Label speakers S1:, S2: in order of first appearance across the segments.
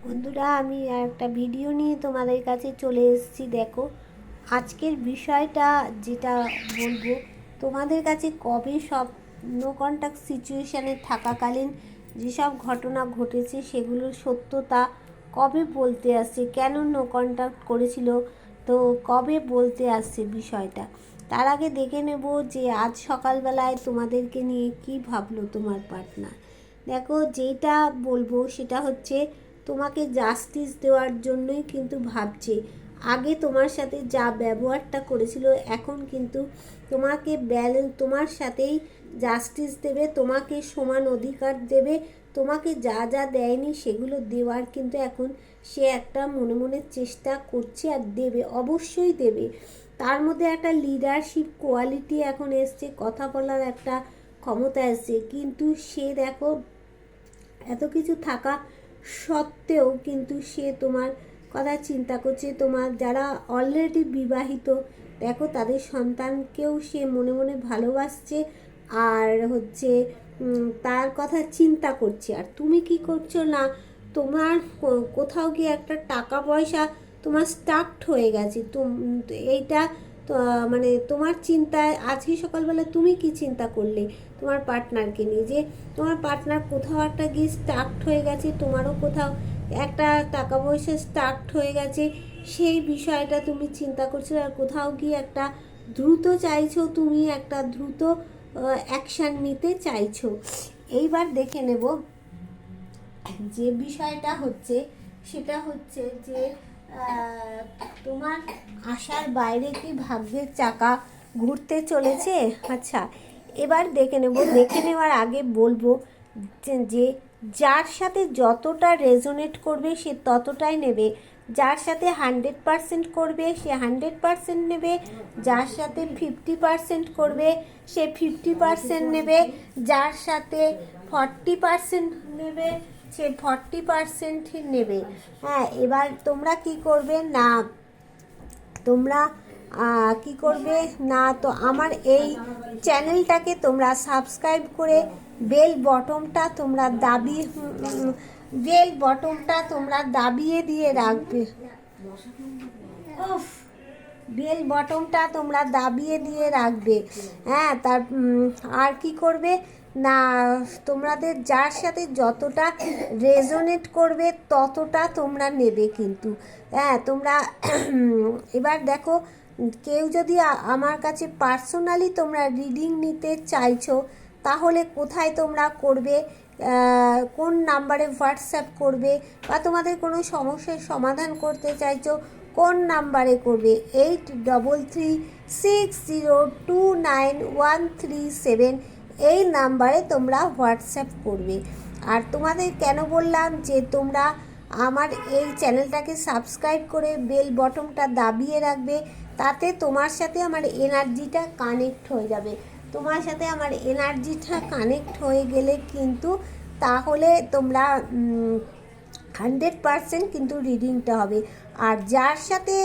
S1: বন্ধুরা, আমি আর একটা ভিডিও নিয়ে তোমাদের কাছে চলে এসেছি। দেখো, আজকের বিষয়টা যেটা বলবো তোমাদের কাছে, কবে সব নো কন্ট্যাক্ট সিচুয়েশানে থাকাকালীন যেসব ঘটনা ঘটেছে সেগুলোর সত্যতা কবে বলতে আসছে, কেন নো কন্ট্যাক্ট করেছিল, তো কবে বলতে আসছে বিষয়টা। তার আগে দেখে নেব যে আজ সকালবেলায় তোমাদেরকে নিয়ে কি ভাবলো তোমার পার্টনার। দেখো, যেটা বলবো সেটা হচ্ছে তোমাকে জাস্টিস দেওয়ার জন্যই কিন্তু ভাবছে। আগে তোমার সাথে যা ব্যবহারটা করেছিল, এখন কিন্তু তোমাকে তোমার সাথেই জাস্টিস দেবে, তোমাকে সমান অধিকার দেবে, তোমাকে যা যা দেয়নি সেগুলো দেওয়ার কিন্তু এখন সে একটা মনে মনে চেষ্টা করছে, আর দেবে, অবশ্যই দেবে। তার মধ্যে একটা লিডারশিপ কোয়ালিটি এখন এসছে, কথা বলার একটা ক্ষমতা এসছে। কিন্তু সে দেখো, এত কিছু থাকা সত্ত্বেও কিন্তু সে তোমার কথা চিন্তা করছে। তোমার যারা অলরেডি বিবাহিত, দেখো তাদের সন্তানকেও সে মনে মনে ভালোবাসছে, আর হচ্ছে তার কথা চিন্তা করছে। আর তুমি কি করছো না, তোমার কোথাও গিয়ে একটা টাকা পয়সা তোমার স্টাকড হয়ে গেছে। এইটা তো মানে তোমার চিন্তায় আজকে সকালবেলা তুমি কি চিন্তা করলে তোমার পার্টনারকে নিয়ে, যে তোমার পার্টনার কোথাও একটা গিয়ে স্টাকড হয়ে গেছে, তোমারও কোথাও একটা টাকা পয়সা স্টাকড হয়ে গেছে, সেই বিষয়টা তুমি চিন্তা করছো। আর কোথাও গিয়ে একটা দ্রুত চাইছো, তুমি একটা দ্রুত অ্যাকশান নিতে চাইছো। এইবার দেখে নেব যে বিষয়টা হচ্ছে, সেটা হচ্ছে যে তোমার আশার বাইরে কি ভাগ্যের চাকা ঘুরতে চলেছে। আচ্ছা, এবার দেখে নেব। দেখে নেওয়ার আগে বলবো যে যার সাথে যতটা রেজোনেট করবে সে ততটাই নেবে, যার সাথে 100% করবে সে 100% নেবে, যার সাথে 50% করবে সে 50% নেবে, যার সাথে 40% নেবে সে 40% নেবে। হ্যাঁ, এবার তোমরা কি করবে না, তোমরা কি করবে না, তো আমার এই চ্যানেলটাকে তোমরা সাবস্ক্রাইব করে বেল বটমটা তোমরা দাবিয়ে দিয়ে রাখবে। উফ, বেল বটমটা তোমরা দাবিয়ে দিয়ে রাখবে। হ্যাঁ, তার আর কি করবে না, তোমাদের যার সাথে যতটা রেজোনেট করবে ততটা তোমরা নেবে কিন্তু। হ্যাঁ, তোমরা এবার দেখো, কেউ যদি আমার কাছে পার্সোনালি তোমরা রিডিং নিতে চাইছো, তাহলে কোথায় তোমরা করবে, কোন নাম্বারে হোয়াটসঅ্যাপ করবে, বা তোমাদের কোনো সমস্যার সমাধান করতে চাইছো কোন নাম্বারে করবে, 8360291337, এই নাম্বারে তোমরা হোয়াটসঅ্যাপ করবে। আর তোমাদের কেন বললাম যে তোমরা আমার এই চ্যানেলটাকে সাবস্ক্রাইব করে বেল বটমটা দাবিয়ে রাখবে, তাতে তোমার সাথে আমার এনার্জিটা কানেক্ট হয়ে যাবে। তোমার সাথে আমার এনার্জিটা কানেক্ট হয়ে গেলে কিন্তু তাহলে তোমরা 100% কিন্তু রিডিংটা হবে। আর যার সাথে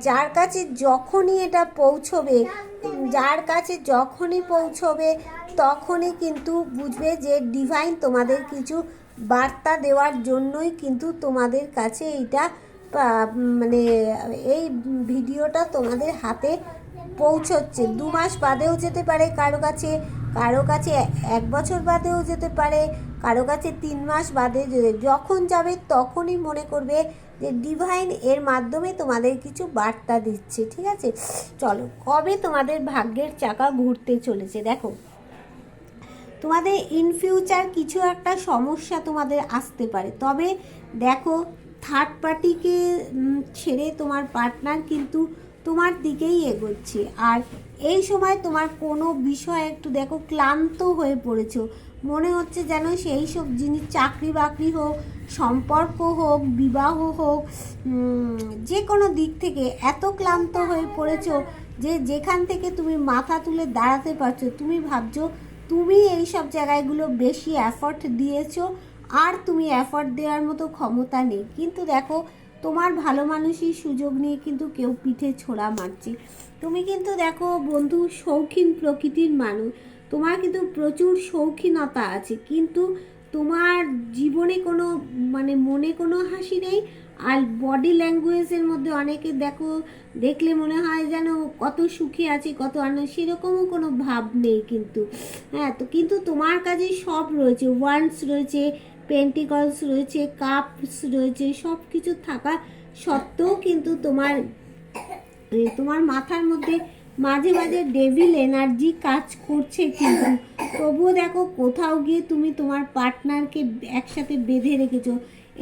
S1: যার কাছে যখনই এটা পৌঁছবে, যার কাছে যখনই পৌঁছবে তখনই কিন্তু বুঝবে যে ডিভাইন তোমাদের কিছু বার্তা দেওয়ার জন্যই কিন্তু তোমাদের কাছে এইটা মানে এই ভিডিওটা তোমাদের হাতে পৌঁছচ্ছে। 2 মাস বাদেও যেতে পারে কারো কাছে, কারো কাছে 1 বছর বাদেও যেতে পারে, কারো কাছে 3 মাস বাদে। যখন যাবে তখনই মনে করবে যে ডিভাইন এর মাধ্যমে তোমাদের কিছু বার্তা দিচ্ছে। ঠিক আছে, চলো, কবে তোমাদের ভাগ্যের চাকা ঘুরতে চলেছে। দেখো, তোমাদের ইন ফিউচার কিছু একটা সমস্যা তোমাদের আসতে পারে, তবে দেখো থার্ড পার্টিকে ছেড়ে তোমার পার্টনার কিন্তু তোমার দিকেই এগোচ্ছে। আর এই সময় তোমার কোনো বিষয় একটু দেখো ক্লান্ত হয়ে পড়েছো, মনে হচ্ছে যেন সেই সব জিনিস, চাকরি বাকরি হোক, সম্পর্ক হোক, বিবাহ হোক, যে কোনো দিক থেকে এত ক্লান্ত হয়ে পড়েছো যে যেখান থেকে তুমি মাথা তুলে দাঁড়াতে পারছো, তুমি ভাবছো তুমি এই সব জায়গাগুলো বেশি এফর্ট দিয়েছো, আর তুমি এফর্ট দেওয়ার মতো ক্ষমতা নেই। কিন্তু দেখো, তোমার ভালো মানুষই সুযোগ নিয়ে কিন্তু কেউ পিঠে ছোড়া মারছে। তুমি কিন্তু দেখো বন্ধু, শৌখিন প্রকৃতির মানুষ, তোমার কিন্তু প্রচুর শৌখিনতা আছে, কিন্তু তোমার জীবনে কোনো মানে মনে কোনো হাসি নেই, আর বডি ল্যাঙ্গুয়েজের মধ্যে অনেকে দেখলে মনে হয় যেন কত সুখী আছে, কত আনন্দ, সেরকমও কোনো ভাব নেই কিন্তু। হ্যাঁ, তো কিন্তু তোমার কাছে সব রয়েছে, ওয়ান্স রয়েছে, পেন্টিকলস রয়েছে, কাপস রয়েছে, সব কিছু থাকা সত্ত্বেও কিন্তু তোমার মাথার মধ্যে মাঝে মাঝে ডেভিল এনার্জি কাজ করছে কিন্তু। তবুও দেখো কোথাও গিয়ে তুমি তোমার পার্টনারকে একসাথে বেঁধে রেখেছো।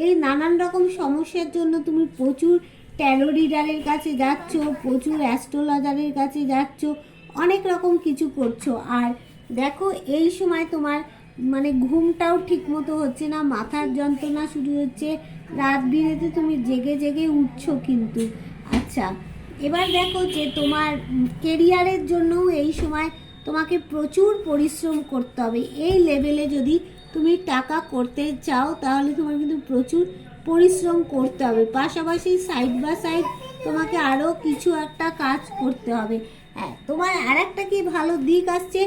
S1: এই নানান রকম সমস্যার জন্য তুমি প্রচুর ট্যারো রিডারের কাছে যাচ্ছ, প্রচুর অ্যাস্ট্রোলজারের কাছে যাচ্ছ, অনেক রকম কিছু করছো। আর দেখো এই সময় তোমার মানে ঘুমটাও ঠিক মতো হচ্ছে না, মাথার যন্ত্রণা শুরু হচ্ছে, রাত বিরেতে তুমি জেগে জেগে উঠছো কিন্তু। আচ্ছা, এবার দেখো যে তোমার কেরিয়ারের জন্যও এই সময় তোমাকে প্রচুর পরিশ্রম করতে হবে। এই লেভেলে যদি তুমি টাকা করতে চাও তাহলে তোমার কিন্তু প্রচুর পরিশ্রম করতে হবে, পাশাপাশি সাইড বাই সাইড তোমাকে আরও কিছু একটা কাজ করতে হবে। হ্যাঁ, তোমার আর একটা কি ভালো দিক আসছে,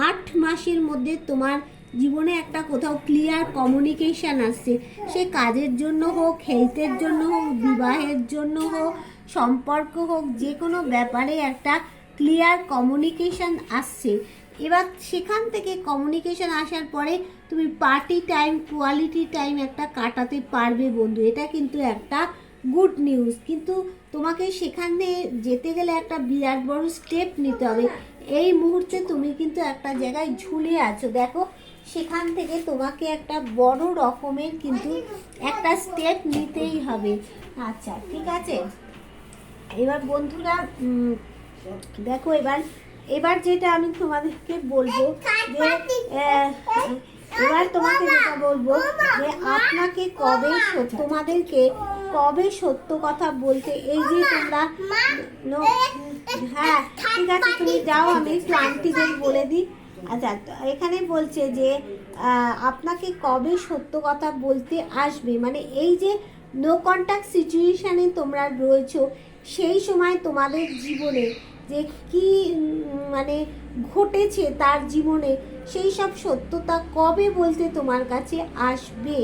S1: 8 মাসের মধ্যে তোমার জীবনে একটা কোথাও ক্লিয়ার কমিউনিকেশান আসছে, সে কাজের জন্য হোক, হেলথের জন্য হোক, বিবাহের জন্য হোক, সম্পর্ক হোক, যে কোনো ব্যাপারে একটা ক্লিয়ার কমিউনিকেশান আসছে। এবার সেখান থেকে কমিউনিকেশান আসার পরে তুমি পার্টি টাইম, কোয়ালিটি টাইম একটা কাটাতে পারবে বন্ধু, এটা কিন্তু একটা গুড নিউজ। কিন্তু তোমাকে সেখানে যেতে গেলে একটা বিরাট বড় স্টেপ নিতে হবে। এই মুহূর্তে তুমি কিন্তু একটা জায়গায় ঝুলে আছো, দেখো সেখান থেকে তোমাকে একটা বড় রকমের কিন্তু একটা স্টেপ নিতেই হবে। আচ্ছা, ঠিক আছে। এবার বন্ধুরা দেখো এবার যেটা আমি তোমাদেরকে বলবো যে এবার তোমাকে যেটা বলবো যে আপনাকে তোমাদেরকে কবে সত্য কথা বলতে, এই যে তোমরা হ্যাঁ ঠিক আছে তুমি যাও, আমি একটু আন্টিদের বলে দিই। আচ্ছা, এখানে বলছে যে আপনাকে কবে সত্য কথা বলতে আসবে, মানে এই যে নো কন্ট্যাক্ট সিচুয়েশানে তোমরা রয়েছো, সেই সময় তোমাদের জীবনে যে কি মানে ঘটেছে তার জীবনে, সেই সব সত্যতা কবে বলতে তোমার কাছে আসবে।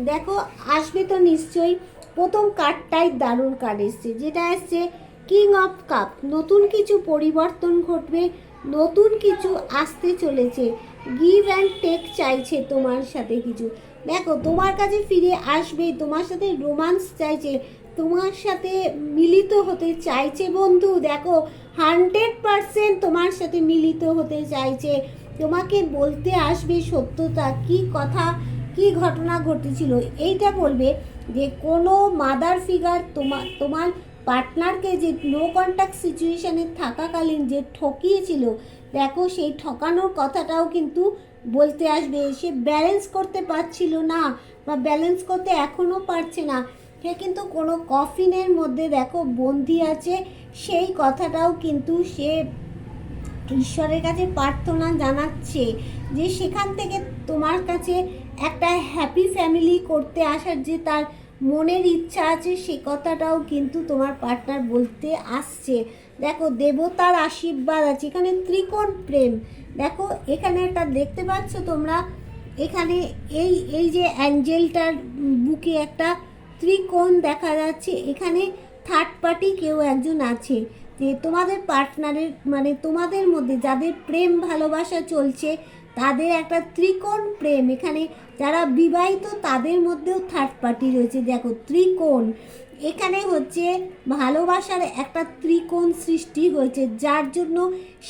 S1: দেখো আসবে তো নিশ্চয়ই। প্রথম কার্ডটাই দারুণ কার্ড এসছে, যেটা এসছে কিং অফ কাপ। নতুন কিছু পরিবর্তন ঘটবে, নতুন কিছু আসতে চলেছে, গিভ অ্যান্ড টেক চাইছে তোমার সাথে কিছু। দেখো তোমার কাছে ফিরে আসবেই, তোমার সাথে রোমান্স চাইছে, তোমার সাথে মিলিত হতে চাইছে বন্ধু। দেখো 100% তোমার সাথে মিলিত হতে চাইছে, তোমাকে বলতে আসবে সত্যতা, কি কথা কি ঘটনা ঘটেছিল এইটা বলবে। যে কোনো মাদার ফিগার তোমার পার্টনারকে যে নো কন্ট্যাক্ট সিচুয়েশানে থাকাকালীন যে ঠকিয়েছিল, দেখো সেই ঠকানোর কথাটাও কিন্তু বলতে আসবে। সে ব্যালেন্স করতে পারছিল না বা ব্যালেন্স করতে এখনও পারছে না, সে কিন্তু কোনো কফিনের মধ্যে দেখো বন্দি আছে, সেই কথাটাও কিন্তু সে ঈশ্বরের কাছে প্রার্থনা জানাচ্ছে যে সেখান থেকে তোমার কাছে একটা হ্যাপি ফ্যামিলি করতে আসার যে তার মনের ইচ্ছা আছে, সে কথাটাও কিন্তু তোমার পার্টনার বলতে আসছে। দেখো দেবতার আশীর্বাদ আছে, এখানে ত্রিকোণ প্রেম। দেখো এখানে একটা দেখতে পাচ্ছ তোমরা, এখানে এই যে অ্যাঞ্জেলটার বুকে একটা ত্রিকোণ দেখা যাচ্ছে, এখানে থার্ড পার্টি কেউ একজন আছে, যে তোমাদের পার্টনারের মানে তোমাদের মধ্যে যাদের প্রেম ভালোবাসা চলছে তাদের একটা ত্রিকোণ প্রেম। এখানে যারা বিবাহিত তাদের মধ্যেও থার্ড পার্টি রয়েছে। দেখো ত্রিকোণ, এখানে হচ্ছে ভালোবাসার একটা ত্রিকোণ সৃষ্টি হয়েছে, যার জন্য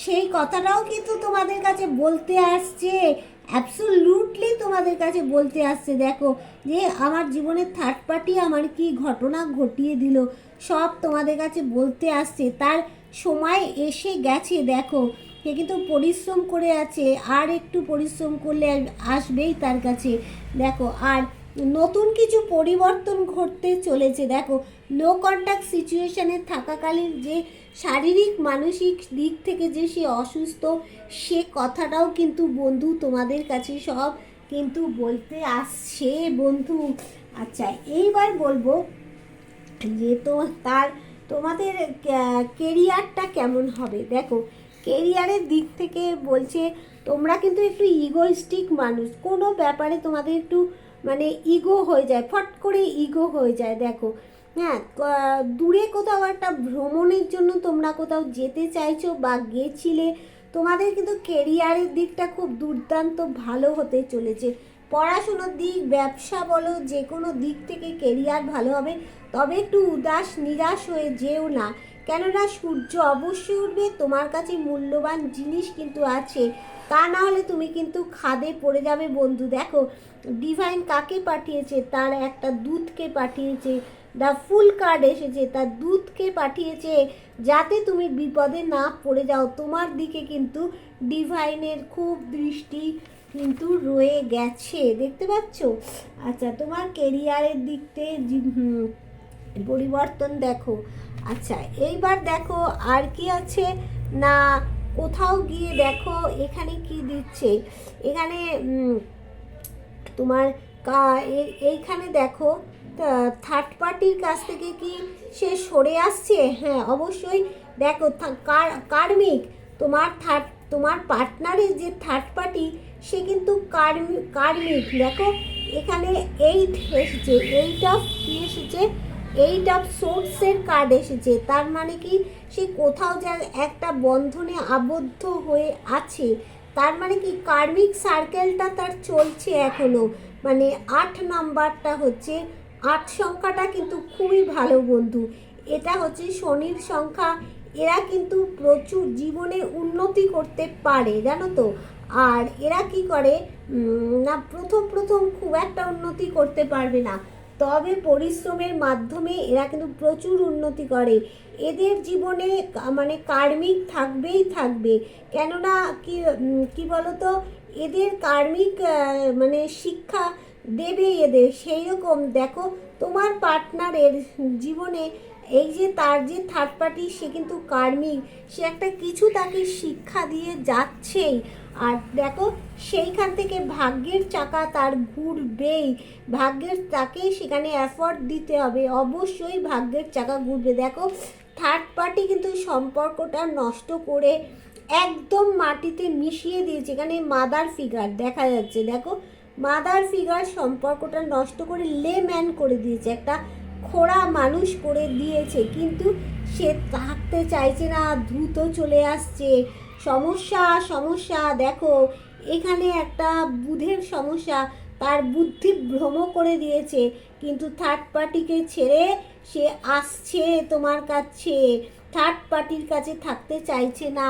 S1: সেই কথাটাও কিন্তু তোমাদের কাছে বলতে আসছে, অ্যাবসোলিউটলি তোমাদের কাছে বলতে আসছে। দেখো যে আমার জীবনের থার্ড পার্টি আমার কি ঘটনা ঘটিয়ে দিল, সব তোমাদের কাছে বলতে আসছে, তার সময় এসে গেছে। দেখো সে কিন্তু পরিশ্রম করে আছে, আর একটু পরিশ্রম করলে আসবেই তার কাছে। দেখো আর নতুন কিছু পরিবর্তন ঘটতে চলেছে। দেখো নো কন্ট্যাক্ট সিচুয়েশানে থাকাকালীন যে শারীরিক মানসিক দিক থেকে যে সে অসুস্থ, সে কথাটাও কিন্তু বন্ধু তোমাদের কাছে সব কিন্তু বলতে আসছে বন্ধু। আচ্ছা, এইবার বলবো যে তোমাদের কেরিয়ারটা কেমন হবে। দেখো কেরিয়ারের দিক থেকে বলছে তোমরা কিন্তু একটু ইগোইস্টিক মানুষ, কোনো ব্যাপারে তোমাদের একটু মানে ইগো হয়ে যায়, ফট করে ইগো হয়ে যায়। দেখো হ্যাঁ, দূরে কোথাও একটা ভ্রমণের জন্য তোমরা কোথাও যেতে চাইছো বা গেছিলে, তোমাদের কিন্তু কেরিয়ারের দিকটা খুব দুর্দান্ত ভালো হতে চলেছে। পড়াশুনোর দিক, ব্যবসা বলো, যে কোনো দিক থেকে কেরিয়ার ভালো হবে। তবে একটু উদাস নিরাশ হয়ে যেও না, কেননা সূর্য অবশ্যই উঠবে, তোমার কাছে মূল্যবান জিনিস কিন্তু আছে, তা না হলে তুমি কিন্তু খাদে পড়ে যাবে বন্ধু। দেখো ডিভাইন কাকে পাঠিয়েছে, তার একটা দূতকে পাঠিয়েছে, দ্য ফুল কার্ড এসেছে, তার দূতকে পাঠিয়েছে যাতে তুমি বিপদে না পড়ে যাও। তোমার দিকে কিন্তু ডিভাইনের খুব দৃষ্টি কিন্তু রয়ে গেছে, দেখতে পাচ্ছ। আচ্ছা, তোমার কেরিয়ারের দিকতে পরিবর্তন দেখো। আচ্ছা, এইবার দেখো আর কি আছে না, কোথাও গিয়ে দেখো এখানে কি দিচ্ছে, এখানে তোমার এইখানে দেখো থার্ড পার্টির কাছ থেকে কি সে সরে আসছে। হ্যাঁ অবশ্যই, দেখো কার্মিক, তোমার পার্টনারের যে থার্ড পার্টি সে কিন্তু কার্মিক। দেখো এখানে এইট এসেছে, এইট অফ সোর্সের কার্ড এসেছে, তার মানে কি সে কোথাও যা একটা বন্ধনে আবদ্ধ হয়ে আছে, তার মানে কি কার্মিক সার্কেলটা তার চলছে এখনো। মানে 8 নাম্বারটা হচ্ছে, 8 সংখ্যাটা কিন্তু খুবই ভালো বন্ধু, এটা হচ্ছে শনির সংখ্যা। এরা কিন্তু প্রচুর জীবনে উন্নতি করতে পারে জানো তো। আর এরা কি করে না, প্রথম খুব একটা উন্নতি করতে পারবে না, তবে পরিশ্রমের মাধ্যমে এরা কিন্তু প্রচুর উন্নতি করে। এদের জীবনে মানে কার্মিক থাকবেই থাকবে, কেননা কি বলতো, এদের কার্মিক মানে শিক্ষা দেবে এদের। সেই রকম দেখো তোমার পার্টনারের জীবনে এই যে তার যে থার্ড পার্টি, সে কিন্তু কার্মিক, সে একটা কিছু তাকে শিক্ষা দিয়ে যাচ্ছেই। আর দেখো সেইখান থেকে ভাগ্যের চাকা তার ঘুরবেই, ভাগ্যের তাকে সেখানে এফোর্ট দিতে হবে, অবশ্যই ভাগ্যের চাকা ঘুরবে। দেখো থার্ড পার্টি কিন্তু সম্পর্কটা নষ্ট করে একদম মাটিতে মিশিয়ে দিয়েছে, এখানে মাদার ফিগার দেখা যাচ্ছে। দেখো মাদার ফিগার সম্পর্কটা নষ্ট করে লেম্যান করে দিয়েছে, একটা খোড়া মানুষ করে দিয়েছে, কিন্তু সে থাকতে চাইছে না, দ্রুত চলে আসছে। সমস্যা দেখো এখানে একটা বুধের সমস্যা, তার বুদ্ধি ভ্রম করে দিয়েছে, কিন্তু থার্ড পার্টিকে ছেড়ে সে আসছে তোমার কাছে, থার্ড পার্টির কাছে থাকতে চাইছে না।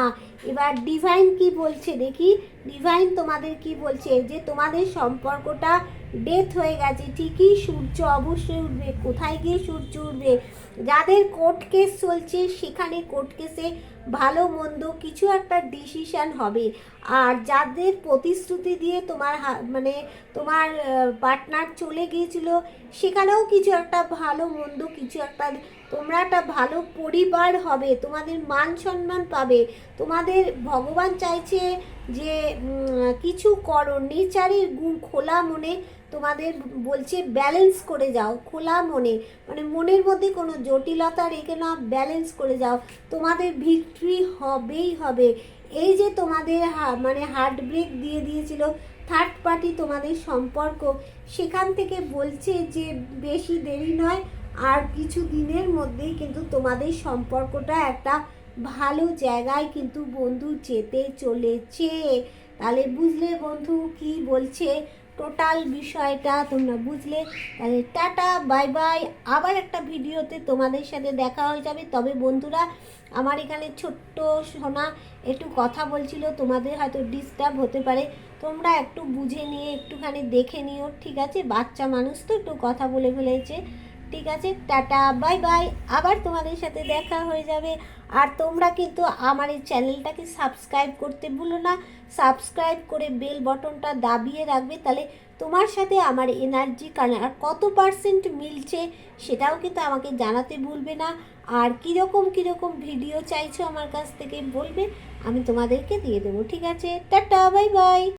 S1: এবার ডিভাইন কি বলছে দেখি, ডিভাইন তোমাদের কি বলছে, যে তোমাদের সম্পর্কটা ডেথ হয়ে গেছে, ঠিকই সূর্য অবশ্যই উঠবে। কোথায় গিয়ে সূর্য উঠবে, যাদের কোর্ট কেস চলছে সেখানে কোর্ট কেসে ভালো মন্দ কিছু একটা ডিসিশন হবে। আর যাদের প্রতিশ্রুতি দিয়ে মানে তোমার পার্টনার চলে গিয়েছিল, সেখানেও কিছু একটা ভালো মন্দ কিছু একটা, তোমরা একটা ভালো পরিবার হবে, তোমাদের মান সম্মান পাবে। তোমাদের ভগবান চাইছে যে কিছু করো, নেচারের গুণ খোলা মনে তোমাদের বলছে ব্যালেন্স করে যাও, খোলা মনে, মানে মনের মধ্যে কোনো জটিলতা রেখে না, ব্যালেন্স করে যাও, তোমাদের ভিক্টরি হবেই হবে। এই যে তোমাদের মানে হার্ট ব্রেক দিয়ে দিয়েছিল থার্ড পার্টি তোমাদের সম্পর্ক, সেখান থেকে বলছে যে বেশি দেরি নয়, আর কিছু দিনের মধ্যেই কিন্তু তোমাদের সম্পর্কটা একটা ভালো জায়গায় কিন্তু বন্ধু যেতে চলেছে। তাহলে বুঝলে বন্ধু কি বলছে, টোটাল বিষয়টা তোমরা বুঝলে। তাহলে টাটা বাই বাই, আবার একটা ভিডিওতে তোমাদের সাথে দেখা হয়ে যাবে। তবে বন্ধুরা, আমার এখানে ছোট্ট সোনা একটু কথা বলছিল, তোমাদের হয়তো ডিস্টার্ব হতে পারে, তোমরা একটু বুঝে নিয়ে একটুখানি দেখে নিও, ঠিক আছে? বাচ্চা মানুষ তো একটু কথা বলে ফেলেছে, ঠিক আছে? টাটা বাই বাই, আবার তোমাদের সাথে দেখা হয়ে যাবে। আর তোমরা কিন্তু আমার এই চ্যানেলটাকে সাবস্ক্রাইব করতে ভুলো না, সাবস্ক্রাইব করে বেল বটনটা দাবিয়ে রাখবে, তাহলে তোমার সাথে আমার এনার্জি আর কত পার্সেন্ট মিলছে সেটাও কিন্তু আমাকে জানাতে ভুলবে না। আর কীরকম ভিডিও চাইছো আমার কাছ থেকে বলবে, আমি তোমাদেরকে দিয়ে দেবো, ঠিক আছে? Tata bye bye.